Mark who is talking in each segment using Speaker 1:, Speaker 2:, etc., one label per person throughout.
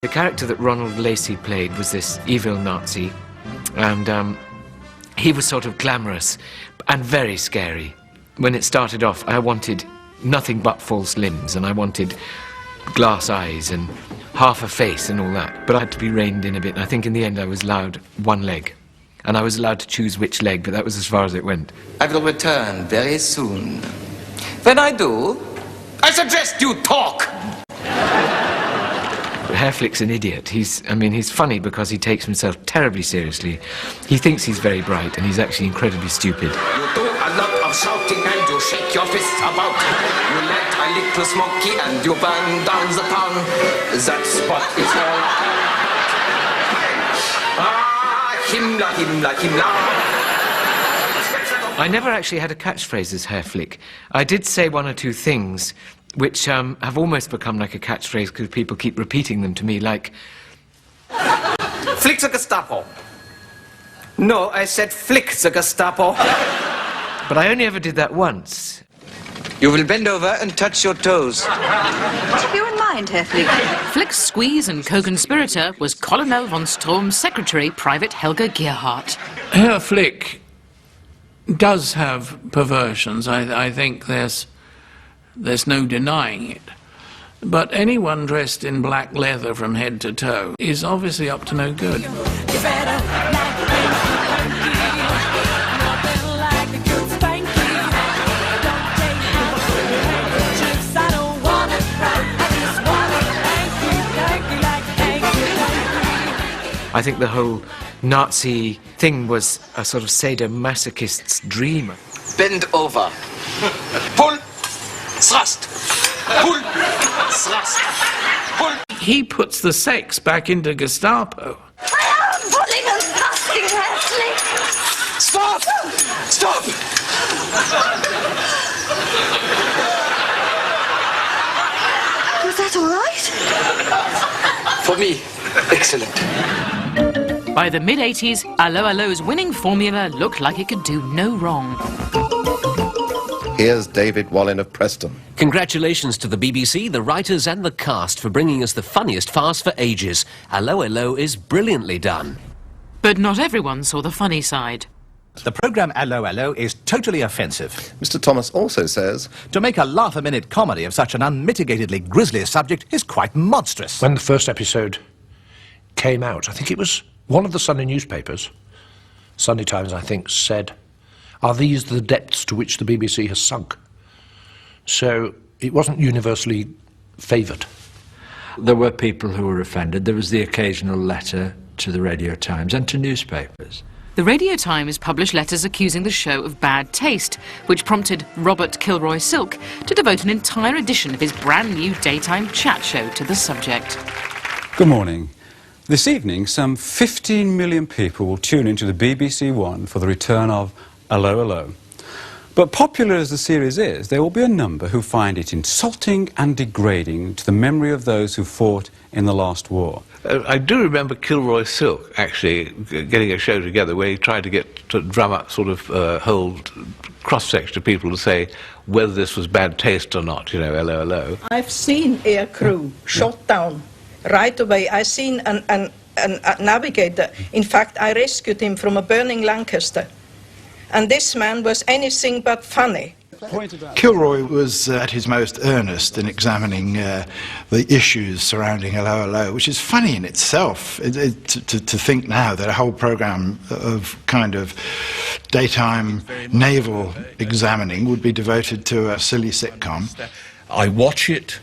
Speaker 1: The character that Ronald Lacey played was this evil Nazi, and he was sort of glamorous and very scary. When it started off, I wanted nothing but false limbs, and I wanted glass eyes and half a face and all that, but I had to be reined in a bit, and I think in the end I was allowed one leg, and I was allowed to choose which leg, but that was as far as it went.
Speaker 2: I will return very soon. When I do, I suggest you talk!
Speaker 1: Herr an idiot. He's funny because he takes himself terribly seriously. He thinks he's very bright, and he's actually incredibly stupid.
Speaker 2: You do a lot of shouting and you shake your fists about. You let a little smoky and you burn down the town. That's what it's all about. Ah, Himmler, Himmler, Himmler.
Speaker 1: I never actually had a catchphrase as Herr. I did say one or two things which have almost become like a catchphrase because people keep repeating them to me, like...
Speaker 2: Flick the Gestapo. No, I said flick the Gestapo.
Speaker 1: But I only ever did that once.
Speaker 2: You will bend over and touch your toes.
Speaker 3: What have you in mind, Herr Flick?
Speaker 4: Flick's squeeze and co-conspirator was Colonel von Sturm's secretary, Private Helga Gerhardt.
Speaker 5: Herr Flick does have perversions. I think there's no denying it. But anyone dressed in black leather from head to toe is obviously up to no good.
Speaker 1: I think the whole Nazi thing was a sort of sadomasochist's dream.
Speaker 2: Bend over. Pull. Thrust. Pull. Thrust. Pull.
Speaker 5: He puts the sex back into Gestapo.
Speaker 3: I am pulling and thrusting, Herr Flick.
Speaker 2: Stop! Stop!
Speaker 3: Was that all right?
Speaker 2: For me, excellent.
Speaker 4: By the mid-80s, Allo Allo's winning formula looked like it could do no wrong.
Speaker 6: Here's David Wallin of Preston.
Speaker 7: Congratulations to the BBC, the writers and the cast for bringing us the funniest farce for ages. Allo Allo is brilliantly done.
Speaker 4: But not everyone saw the funny side.
Speaker 8: The programme Allo Allo is totally offensive.
Speaker 6: Mr. Thomas also says...
Speaker 8: To make a laugh-a-minute comedy of such an unmitigatedly grisly subject is quite monstrous.
Speaker 9: When the first episode came out, I think it was one of the Sunday newspapers, Sunday Times, I think, said, "Are these the depths to which the BBC has sunk?" So it wasn't universally favoured.
Speaker 10: There were people who were offended. There was the occasional letter to the Radio Times and to newspapers.
Speaker 4: The Radio Times published letters accusing the show of bad taste, which prompted Robert Kilroy Silk to devote an entire edition of his brand new daytime chat show to the subject.
Speaker 11: Good morning. This evening, some 15 million people will tune into the BBC One for the return of Allo Allo. But popular as the series is, there will be a number who find it insulting and degrading to the memory of those who fought in the last war.
Speaker 12: I do remember Kilroy Silk actually getting a show together where he tried to drum up sort of whole cross-section of people to say whether this was bad taste or not, you know, Allo Allo.
Speaker 13: I've seen air crew shot down right away. I've seen a navigator. In fact, I rescued him from a burning Lancaster. And this man was anything but funny.
Speaker 14: Kilroy was at his most earnest in examining the issues surrounding Allo Allo, which is funny in itself. To think now that a whole programme of kind of daytime naval examining would be devoted to a silly sitcom.
Speaker 15: I watch it,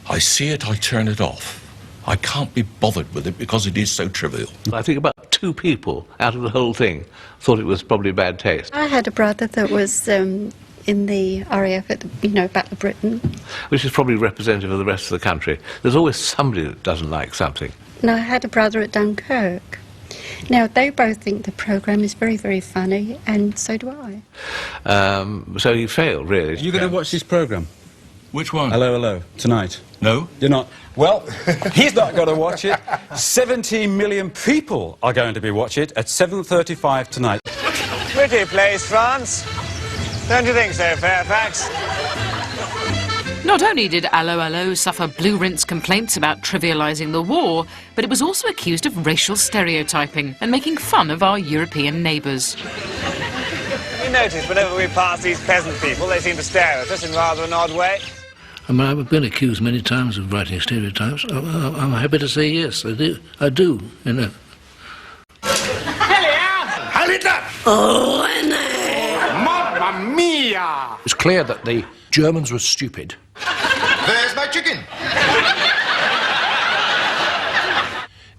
Speaker 15: I see it, I turn it off. I can't be bothered with it because it is so trivial.
Speaker 12: I think about 2 people out of the whole thing thought it was probably bad taste.
Speaker 16: I had a brother that was in the RAF at the, Battle of Britain.
Speaker 12: Which is probably representative of the rest of the country. There's always somebody that doesn't like something.
Speaker 16: And I had a brother at Dunkirk. Now, they both think the programme is very, very funny, and so do I.
Speaker 12: So you failed, really.
Speaker 11: Are you going to watch this programme?
Speaker 15: Which one?
Speaker 11: Allo Allo, tonight.
Speaker 15: No.
Speaker 11: You're not? Well, he's not going to watch it. 17 million people are going to be watching it at 7:35 tonight.
Speaker 17: Pretty place, France. Don't you think so, Fairfax?
Speaker 4: Not only did Allo Allo suffer blue rinse complaints about trivialising the war, but it was also accused of racial stereotyping and making fun of our European neighbours.
Speaker 17: You notice whenever we pass these peasant people, they seem to stare at us in rather an odd way.
Speaker 5: I mean, I've been accused many times of writing stereotypes. I'm happy to say yes, I do, you know.
Speaker 9: Oh, Mamma mia! It's clear that the Germans were stupid.
Speaker 18: Where's my chicken?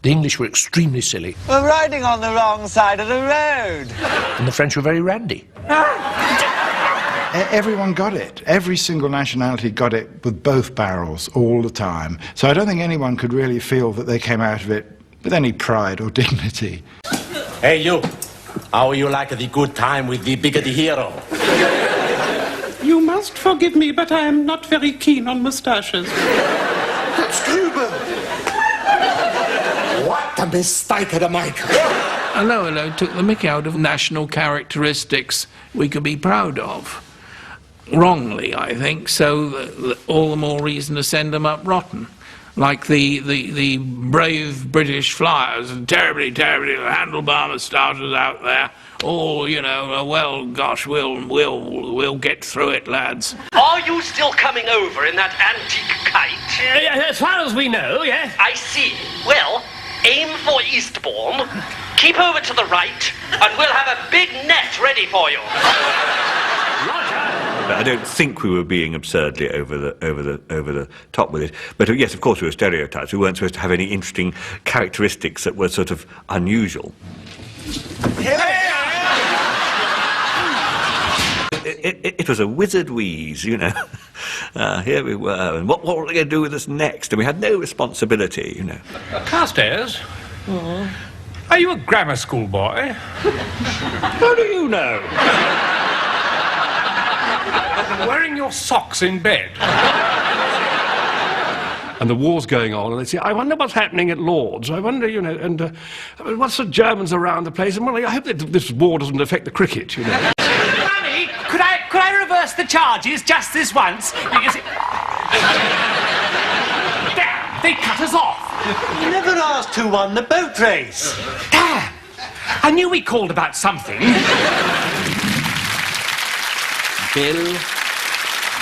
Speaker 9: The English were extremely silly.
Speaker 17: We're riding on the wrong side of the road.
Speaker 9: And the French were very randy.
Speaker 14: Everyone got it. Every single nationality got it with both barrels all the time. So I don't think anyone could really feel that they came out of it with any pride or dignity.
Speaker 19: Hey, you. How you like the good time with the biggity hero?
Speaker 20: You must forgive me, but I am not very keen on moustaches.
Speaker 19: What a mistake of the mic.
Speaker 5: Allo Allo took the mick out of national characteristics we could be proud of. Wrongly, I think, so all the more reason to send them up rotten. Like the brave British flyers and terribly handlebar moustaches out there. All, you know, well, gosh, we'll get through it, lads.
Speaker 21: Are you still coming over in that antique kite?
Speaker 19: As far as we know, yes.
Speaker 21: I see. Well, aim for Eastbourne, keep over to the right, and we'll have a big net ready for you.
Speaker 22: I don't think we were being absurdly over the top with it. But yes, of course, we were stereotypes. We weren't supposed to have any interesting characteristics that were sort of unusual. It was a wizard wheeze, you know. Here we were, and what were they going to do with us next? And we had no responsibility, you know.
Speaker 23: Carstairs? Are you a grammar school boy? How do you know? Wearing your socks in bed.
Speaker 24: And the war's going on, and they say, I wonder what's happening at Lord's. I wonder, you know, and what's the Germans around the place? And well, I hope that this war doesn't affect the cricket, you know.
Speaker 19: Mummy, could I reverse the charges just this once? You see... Damn, they cut us off.
Speaker 21: You never asked who won the boat race.
Speaker 19: Damn, I knew we called about something.
Speaker 1: Bill.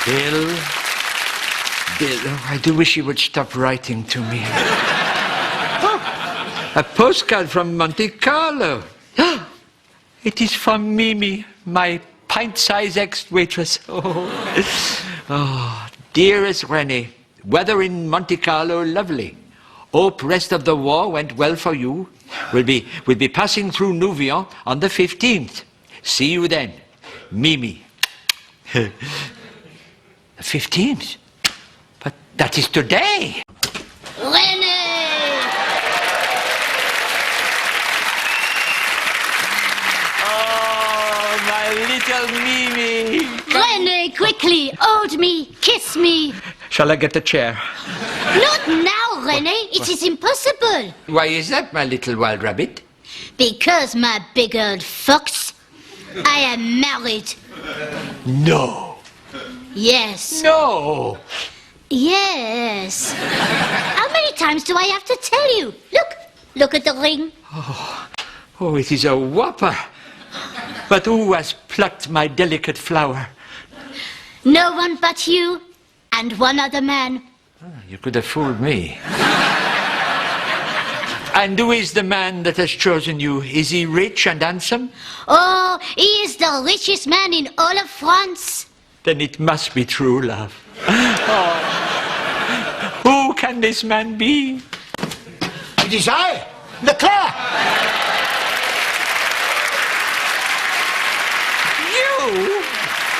Speaker 1: Oh, I do wish you would stop writing to me. Oh, a postcard from Monte Carlo. It is from Mimi, my pint-sized ex-waitress. Oh, dearest René, weather in Monte Carlo lovely. Hope rest of the war went well for you. We'll be passing through Nouvion on the 15th. See you then, Mimi. The 15th? But that is today.
Speaker 25: René!
Speaker 1: Oh, my little Mimi.
Speaker 25: René, quickly, hold me, kiss me.
Speaker 1: Shall I get a chair?
Speaker 25: Not now, René, it is impossible.
Speaker 1: Why is that, my little wild rabbit?
Speaker 25: Because, my big old fox, I am married.
Speaker 1: No.
Speaker 25: Yes.
Speaker 1: No.
Speaker 25: Yes. How many times do I have to tell you? Look at the ring.
Speaker 1: Oh, it is a whopper. But who has plucked my delicate flower?
Speaker 25: No one but you and one other man.
Speaker 1: You could have fooled me. And who is the man that has chosen you? Is he rich and handsome?
Speaker 25: Oh, he is the richest man in all of France.
Speaker 1: Then it must be true love. Oh. Who can this man be?
Speaker 19: It is I, Leclerc.
Speaker 1: You?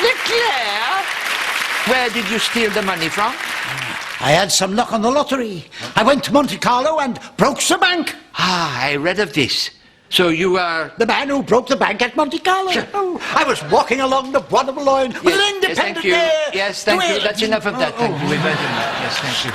Speaker 1: Leclerc? Where did you steal the money from?
Speaker 19: I had some luck on the lottery. I went to Monte Carlo and broke the bank.
Speaker 1: Ah, I read of this. So you are...
Speaker 19: The man who broke the bank at Monte Carlo. I was walking along the Waterloo line with an independent
Speaker 1: yes, thank you. Yes, thank you. That's enough of that. Thank you. We've heard enough. Yes, thank you.